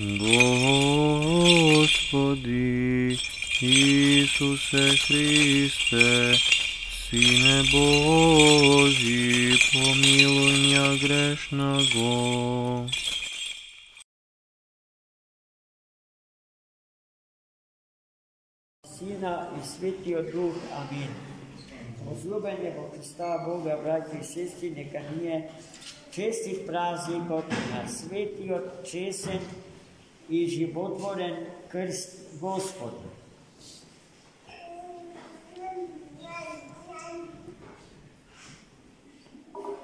Господи Исусе Христе, Сине Божий, помилуй меня грешного. Сина и Светиот Дух. Амин. Возлюбени во Христа Бога, браќа и сестри, нека ние честит празникот на Светиот, честен и животворен крст Господи.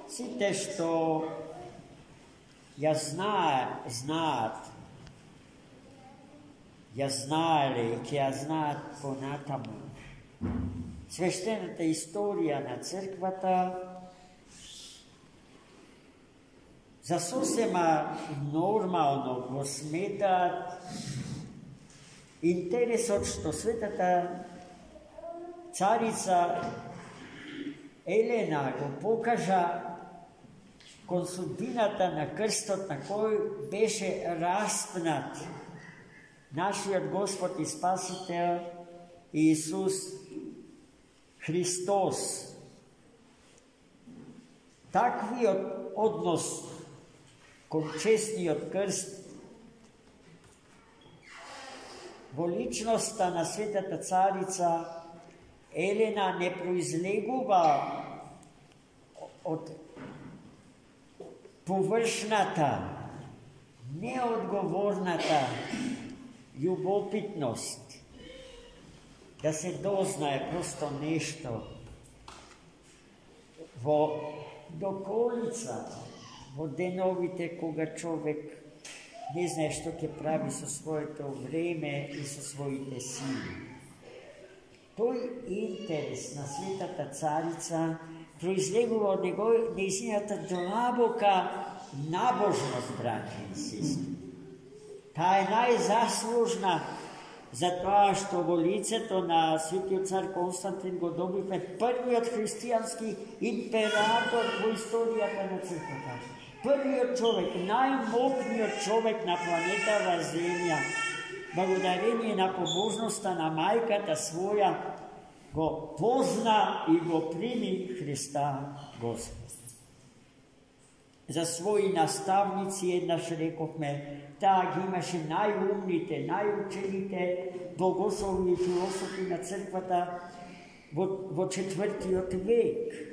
Сите што ја знаат, ја знаеле и ќе ја знаат понатаму свештената историја на црквата, за сосема нормално го сметаат интересот што светата царица Елена го покажа кон судбината на крстот на кој беше распнат нашиот Господ и Спасител Иисус Христос. Таквиот однос кон честниот крст во личноста на светата царица Елена не произлегува од површната, неодговорната љубопитност, да се дознае просто нешто во доколица, во деновите кога човек не знае што ќе прави со своето време и со своите сили. Тој интерес на светата царица произлегува од нејзината длабока набожност, браќа и сестри. Таа е најзаслужна за тоа што во лицето на светиот цар Константин го добивме првиот христијански император во историјата на црквата. Првиот човек, најмокниот човек на планетава Земја, благодарение на побожноста на мајката своја, го позна и го прими Христа Господ. За своји наставници еднаш рековме, таа ги имаше најумните, најучените богослови и философи на црквата во 4. век.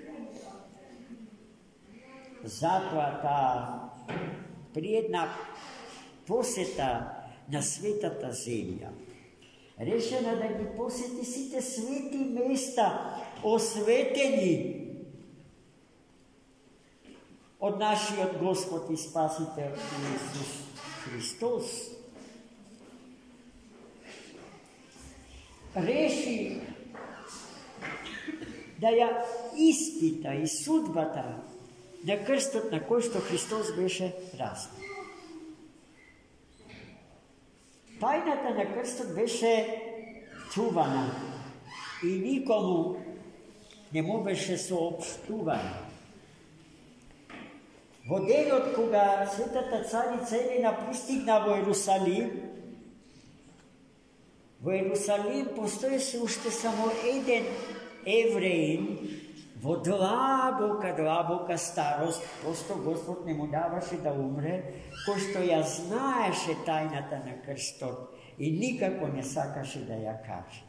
Затоа таа при една посета на светата земја решена да ги посети сите свети места, осветени од нашиот Господ и Спасител Иисус Христос. Реши да ја испита и судбата на крстот на кој што Христос беше распнат. Тајната на крстот беше чувана и никому не му беше соопштувана. Во денот кога светата царица Елена пристигна во Ерусалим постоеше уште само еден евреин во длабока старост, просто Господ не му даваше да умре, кој што ја знаеше тајната на крстот и никако не сакаше да ја каже.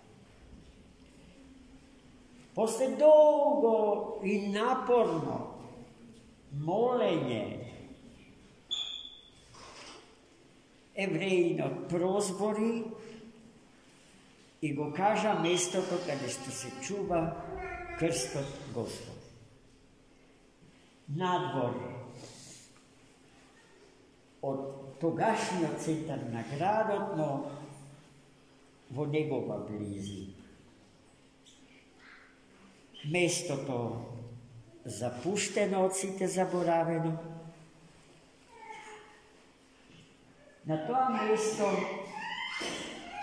После долго и напорно молење, евреинот прозбори и го кажа местото каде што се чува крстот Господ. Надвор од тогашниот центар на градот, но во негова близи. Местото запуштено од сите, заборавено. На тоа место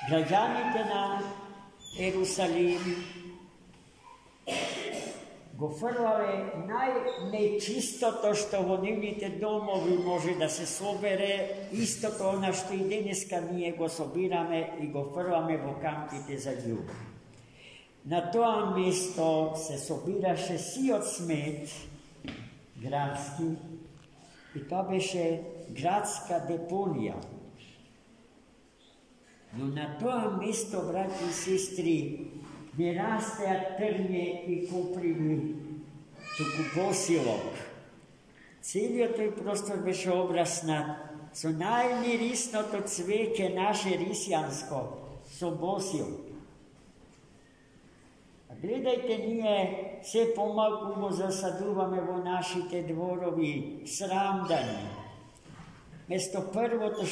граѓаните на Ерусалим го фрлале најнечистото што во нивните домови може да се собере, истото она што и денеска ние го собираме и го фрламе во кампите за ѓуб. На тоа место се собираше сиот смет градски и тоа беше градска депонија. Но на тоа место, браќи и сестри, не растеа трње и коприви, туку босилок. Целиот тој простор беше обраснат со најмирисното цвеќе наше рисјанско, со босилок. А гледајте, ние се помалку го засадуваме во нашите дворови срамдани. Место првото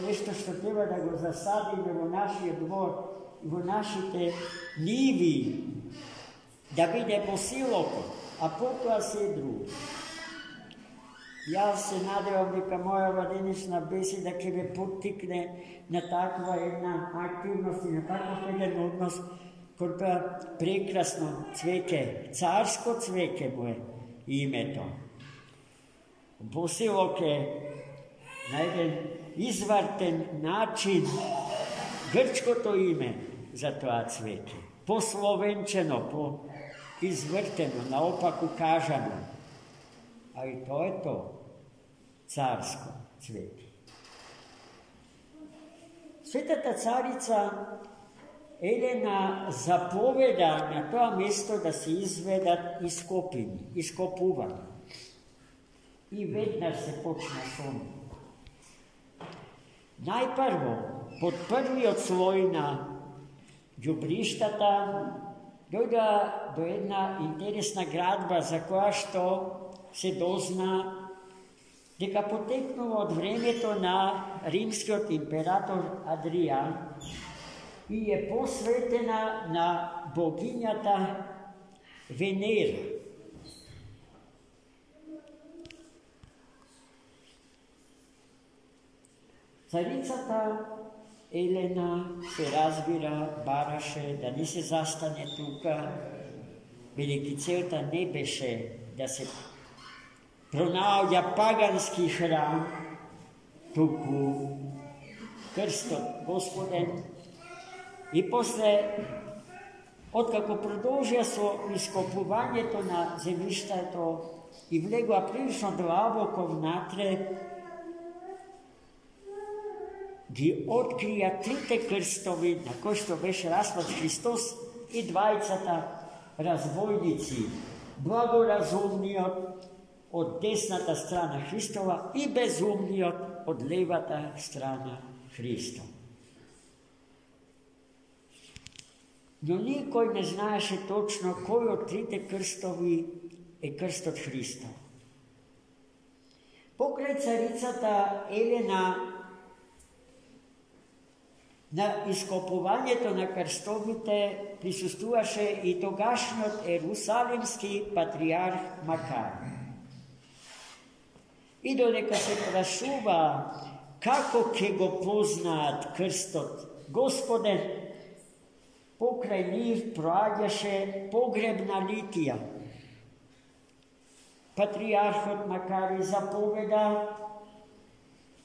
нешто што треба да го засадиме во нашиот двор, во нашите ниви, да биде босилокот, а потоа се друго. Јас се надевам дека мојава денешна беседа ќе ве поттикне на таква една активност и на таков еден однос кон тоа прекрасно цвеќе, царско цвеќе му е името. Босилок е на еден извртен начин грчкото име за тоа цвеќе, пословенчено, извртено, наопаку кажано. А и тоа е тоа, царско цвеќе. Светата царица Елена заповеда на тоа место да се изведат ископувања. И веднаш се почна сон. Најпрво, под првиот слој на ѓубриштата, дојда до една интересна градба за која што се дозна дека потекнува од времето на римскиот император Адријан и е посветена на богињата Венера. Царицата Елена се разбира, бараше да не се застане тука, бидејќи целта не беше да се пронаоѓа пагански храм, туку крстот Господен. И после, откако продолжија со ископувањето на земјиштето и влегоа прилично длабоко внатре, ги открија трите крстови на кои што беше распнат Христос и двајцата развојници, благоразумниот од десната страна Христова и безумниот од левата страна Христова. Но никој не знаеше точно кој од трите крстови е крстот Христов. Покрај царицата Елена на ископувањето на крстовите присуствуваше и тогашниот ерусалимски патриарх Макар. И додека се прашува како ќе го познаат крстот Господен, покрај нив проаѓаше погребна литија. Патриархот Макар и заповеда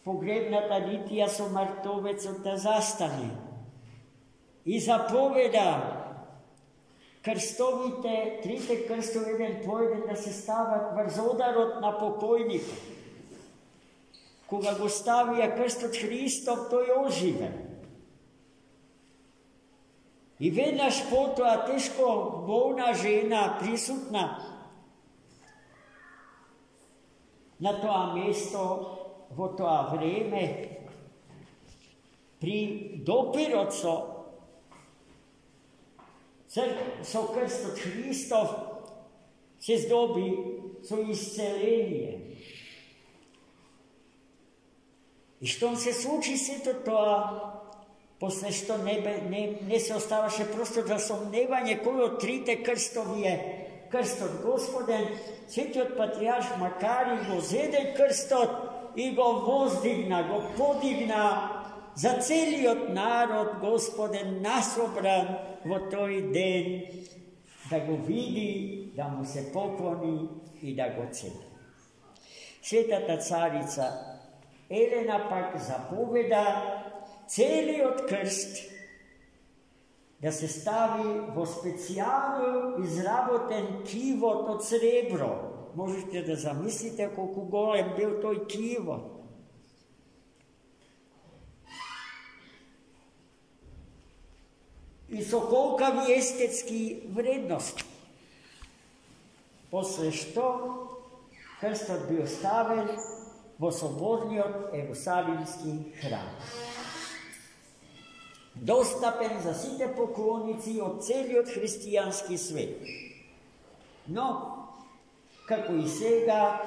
погребната литија со мартовецот да застане. И заповеда крстовите, трите крстови еден по еден да се стават врз ударот на покојникот. Кога го ставија крстот Христов, тој оживе. И веднаш потоа тешко болна жена присутна на тоа место, во тоа време, при допирот со крстот Христов, се здоби со исцеление. И штом се случи сето тоа, после што не се оставаше просто за сомневање кој од трите крстови е крстот Господен, светиот патриарх Макари го зеде крстот и го воздигна, го подигна за целиот народ Господен насобран во тој ден da go vidi, da mu se pokloni i da go celi. Svetata carica Elena pak zapoveda celi od krst, da se stavi vo specijalno izraboten kivot od srebro. Možete da zamislite koliko golem bil toj kivot. I so kolikavi estetski vrednosti. Posle što krstot bio stavljen vo sobornjot Jerusalimski hram. Dostapen za site poklonici od celiot hristijanski svet. No, kako i sega,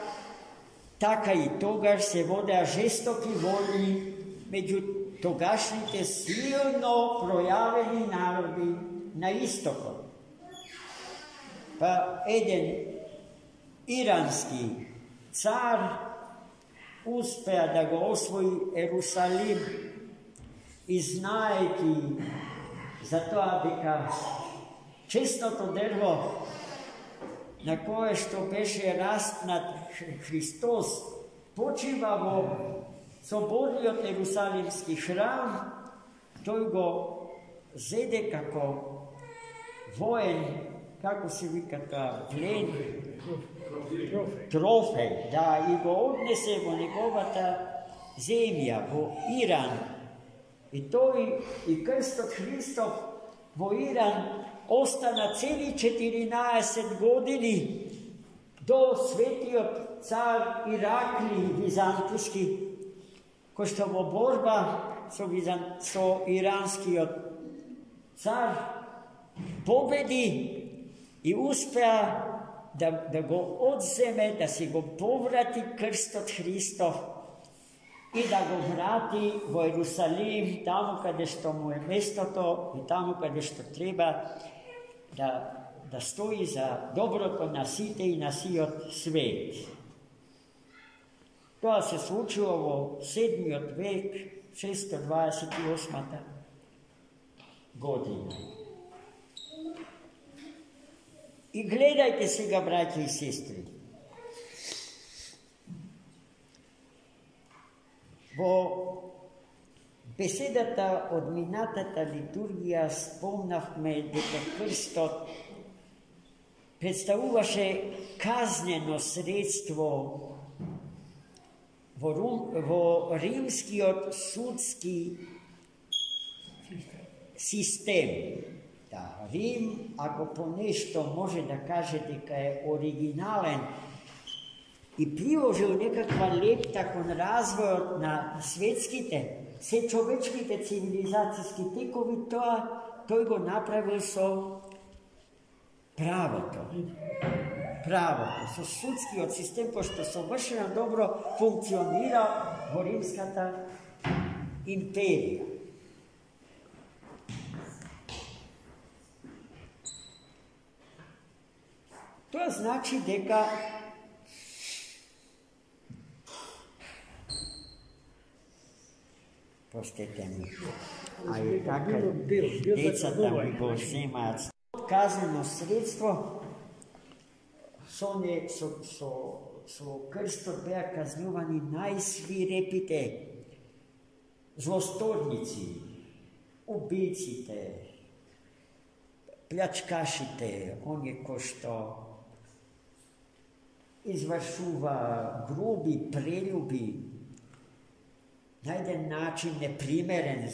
taka i togaž se voda žestoki volji među togašnjite silno projavljeni narodi na istoku. Pa jedan iranski car uspea da go osvoji Jerusalim i znajki za to, abika čestnoto drvo na koje što beše rastnat Hristos počivavo soborni od Jerusalimski hram, toj go zede kako vojen, kako se vikata, plen, trofej, da i go odnese vo njegovata zemlja, vo Iran. I to i krst od Hristov vo Iran ostana celi 14 godini do svetio car Irakli vizantijski, ko što vo borba so iranski car pobedi i uspea da go odzeme, da se go povrati krst od Hristov i da go vrati vo Jerusalim, tamo kada što mu je mesto to i tamo kada što treba da stoji za dobroto nasite i nasijot svet. To se slučilo vo 7. vek, 628. godina. I gledajte se ga, braći i sestri. Vo besedata od minatata liturgija spomnahme дека krstот predstavуваше kazneno sredstvo vo rimskiot sudski sistem. Da, Rim, ako po nešto može da kaže дека je originalen i priložil nekakva leptakon razvoj na svetskite, sve čovečkite civilizacijski tekovi, to go napravil so pravoto, so sudski od sistem, pošto so vršeno dobro funkcionira vo rimskata imperija. To znači дека prostite mi, a je tako deca da mi go vzemajo. Kazneno sredstvo so krstot beja kaznjovani najsvirepite zlostornici, ubicite, pljačkašite, onje ko što izvršuva grubi preljubi, na jedan način neprimeren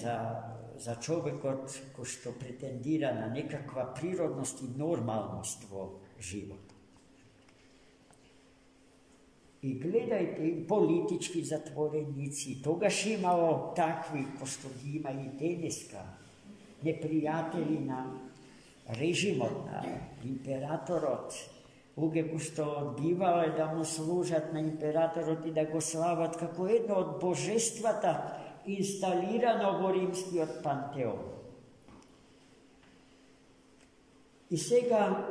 za čovjeka ko što pretendira na nekakva prirodnost i normalnost vo životu. I gledajte, i politički zatvorenici, togaš imao takvi, ko što ima i deneska, neprijatelji na režimot, na imperatorot, uge ko što odbivale da mu služat na imperatorot i da go slavat kako jedno od božestvata instalirano vo rimski od Panteon. I сега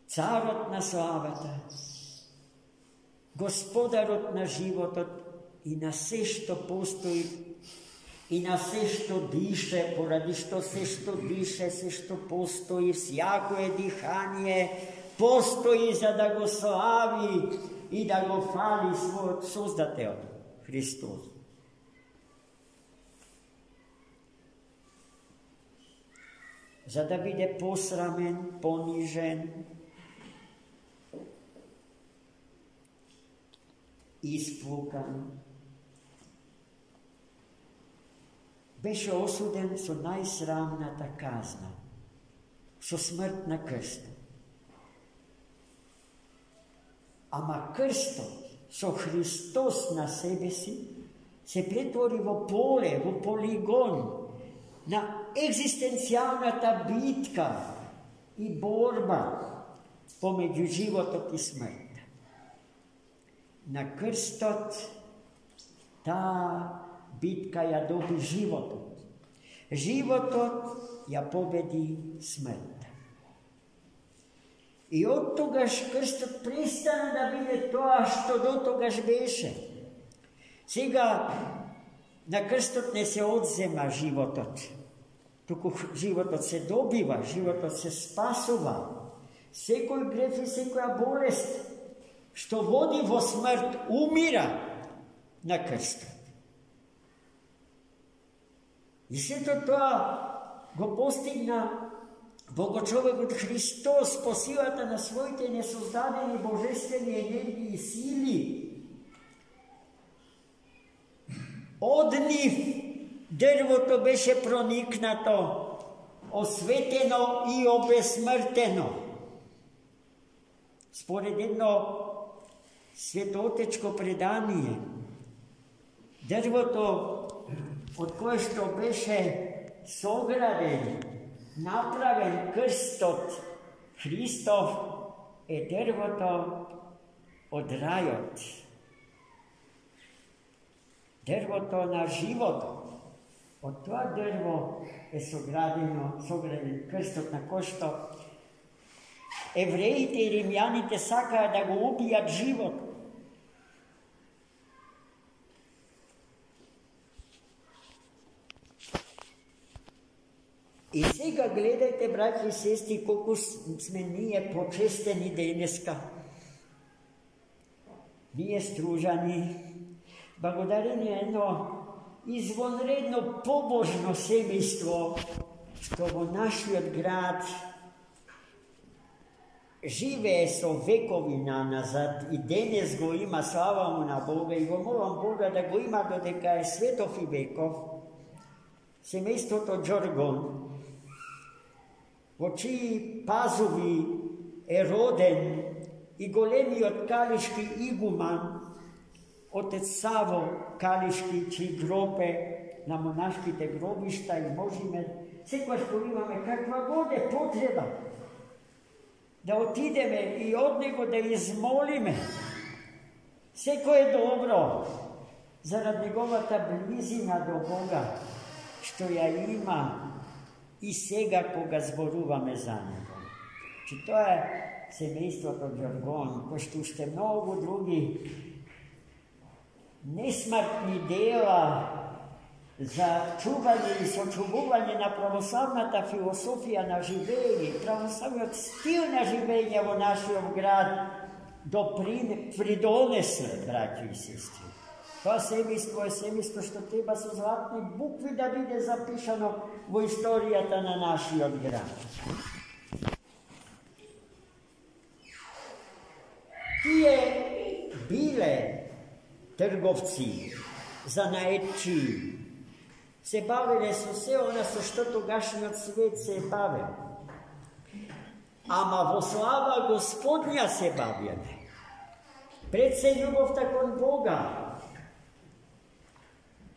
carot na slavata, gospodarot na životot i na sve što postoji i na sve što diše, poradi što sve što diše, sve što postoji, всяко je dihanje, postoji za da go slavi i da go hvali svoj Sozdatelj, Hristos. Za da bude posramen, ponižen, ispukan. Беше осуден со најсрамната казна, со смрт на крстот. Ама крстот со Христос на себе си се претвори во поле, во полигон на екзистенцијалната битка и борба помеѓу животот и смртта. На крстот таа битка ја доби животот. Животот ја победи смртта. И од тогаш крстот престана да биде тоа што до тогаш беше. Сега на крстот не се одзема животот, туку животот се добива, животот се спасува. Секој греф и секоја болест што води во смрт умира на крстот. И сето тоа го постигна Богочовекот Христос по силата на своите несоздадени божествени енергии и сили. Од нив дрвото беше проникнато, осветено и обесмртено. Според едно светоотечко предание, дрвото од кое што беше сограден, направен крстот Христов, е дрвото од рајот. Дрвото на животот. Од тоа дрво е сограден крстот на кој што евреите и римјаните сакаат да го убијат животот. И сега гледајте, браќи и сестри, колку сме ние почестени денеска. Ние стружани, благодарение едно извонредно побожно семејство, што во нашиот град живее со векови назад и денес го има, слава му на Бога, и го молам Бога да го има додека е светов и веков, семејството Ѓоргон, во чии пазуви е роден и големиот калишки игуман, отец Саво Калишки, чии гроб е на монашките гробишта, и можеме, секојаш кога имаме каква god е потреба, да отидеме и од него да измолиме. Секој е добро, зарад неговата близина до Бога, што ја има и сега кога зборуваме за него. Че тоа е семејството Ѓоргон, кој што уште многу други несмртни дела за чување и сочувување на православната философија на живење, православниот стил на живење во нашиот град придонесе, браќи и сестри. Тоа семејство е семејство што треба со златни букви да биде запишано во историјата на нашиот град. Тие биле трговци, занаетчи, се бавеле со се она со што тогашниот свет се бавел. Ама во слава Господња се бавеле. Пред се љубовта кон Бога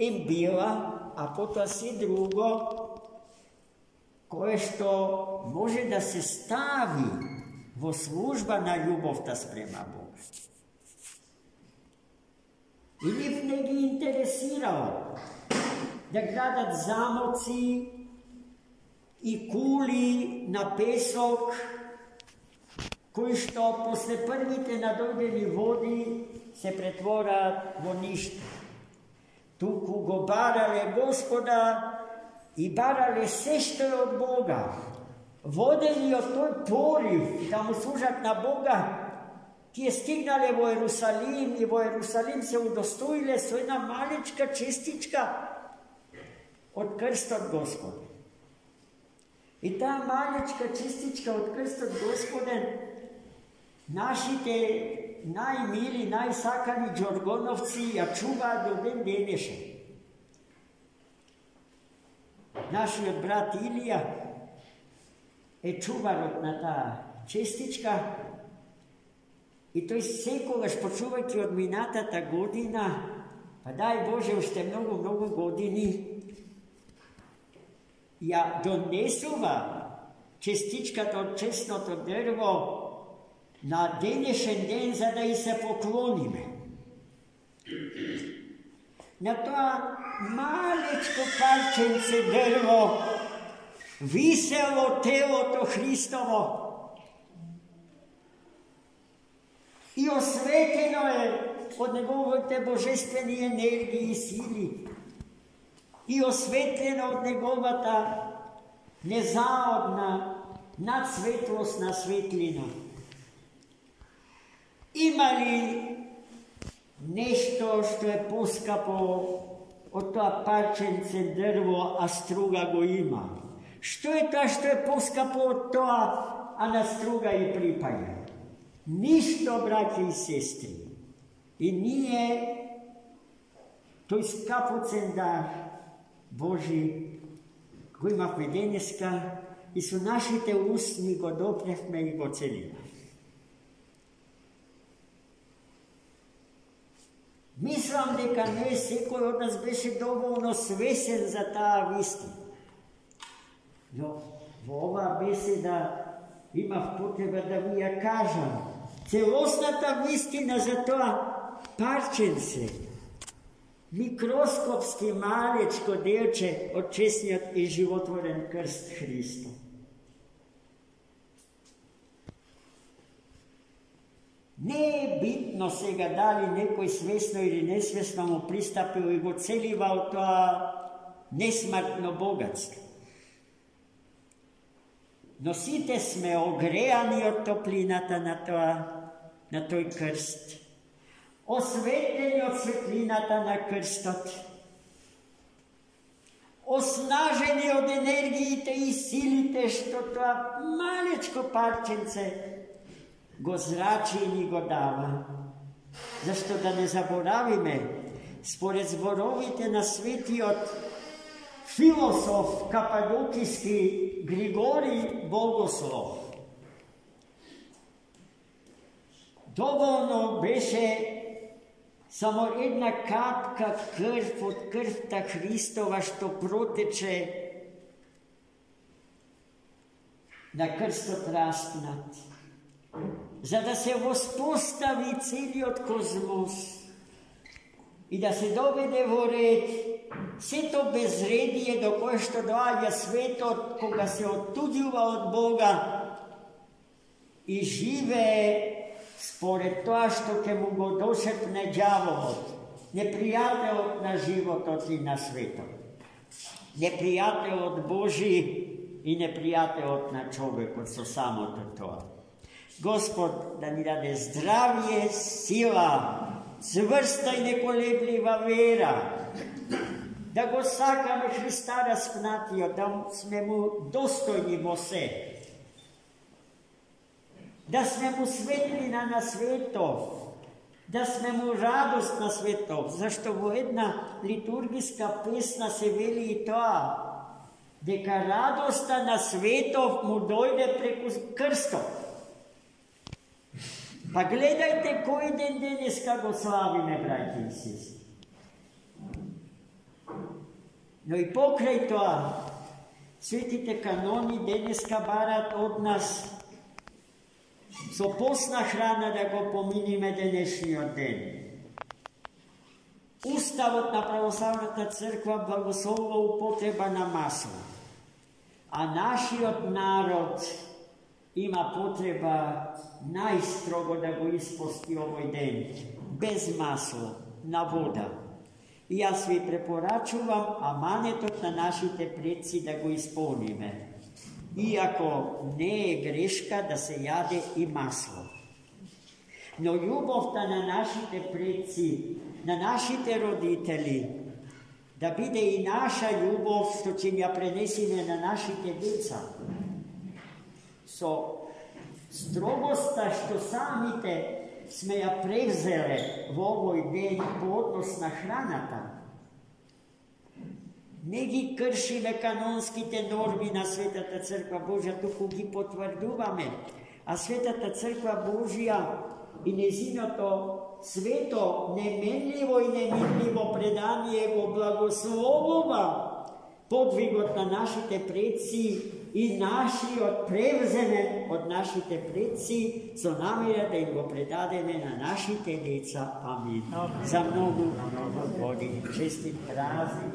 им била, а потоа си друго, кое што може да се стави во служба на љубовта спрема Бога. И нив не ги интересирало да градат замоци и кули на песок, кои што после првите надојдени води се претвораат во ништо. Туку го барале Господа и барале се што е од Бога. Водени од тој порив да му служат на Бога, тие стигнале во Ерусалим и во Ерусалим се удостоиле со една малечка честичка од крстот Господен. И таа малечка честичка од крстот Господен нашите најмили, најсакани џоргоновци ја чуваат до ден денешен. Нашиот брат Илија е чуварот на таа честичка и тој секогаш, почувајќи од минатата година, па дај Боже, уште многу години, ја донесува честичката од честното дрво на денешен ден, за да и се поклониме. На тоа малечко парченце дрво висело телото Христово и осветено е од неговите божествени енергии и сили и осветлено од неговата незаодна надсветлосна светлина. Има ли нешто што е поскапо од тоа парченце дрво, а струга го има? Што е тоа што е поскапо од тоа, а на струга и припаја? Ништо, браќи и сестри. И ние тој скапоцен дар Божи го имавме денеска и со нашите устни го допревме и го целиме. Мислам дека не секој од нас беше доволно свесен за таа вистина. Но во оваа беседа имав потреба да ви ја кажам целосната вистина за тоа парченце, микроскопски малечко делче од честниот и животворен крст Христов. Не е битно сега дали некој свесно или несвесно му пристапил и го целивал тоа несмртно богатство. Но сите сме огреани од топлината на тој крст, осветлени од светлината на крстот, оснажени од енергиите и силите што тоа малечко парченце го зрачи и ни го дава. Зашто да не заборавиме, според зборовите на светиот философ кападокиски Григорий Богослов, доволно беше само една капка крв од крвта Христова што протече на крстот распнат, за да се воспостави целиот козмос и да се доведе во ред сето безредие до кое што доаѓа светот кога се оттудува од Бога и живее според тоа што ќе му го дошепне ѓаволот, непријателот на животот и на светот, непријателот Божи и непријателот на човекот со самото тоа. Господ да ни даде здравје, сила, цврста и неколеблива вера, да го сакаме Христа распнатиот, да сме му достојни во се, да сме му светлина на светов, да сме му радост на светов, зашто во една литургиска песна се вели и тоа, дека радоста на светов му дојде преку крстот. Па гледајте кој ден денеска го славиме, браќи и сестри. Но и покрај тоа, светите канони денеска барат од нас со постна храна да го поминиме денешниот ден. Уставот на православната црква благословува употреба на масло, а нашиот народ има потреба најстрого да го испости овој ден, без масло, на вода. И аз ви препорачувам аманетот на нашите предци да го изпълниме. Иако не е грешка да се яде и масло. Но љубовта на нашите предци, на нашите родители, да биде и наша љубов, што ќе ја пренесиме на нашите деца. Со строгоста што самите сме ја превзеле во овој ден по однос на храната, не ги кршиме канонските норми на Светата Црква Божја, туку ги потврдуваме. А Светата Црква Божја и незиното свето, неменливо и неминливо предание го благословува подвигот на нашите предци и нашиот превземен од нашите предци со намера да им го предадеме на нашите деца. Амин. За многу години. Честит празник.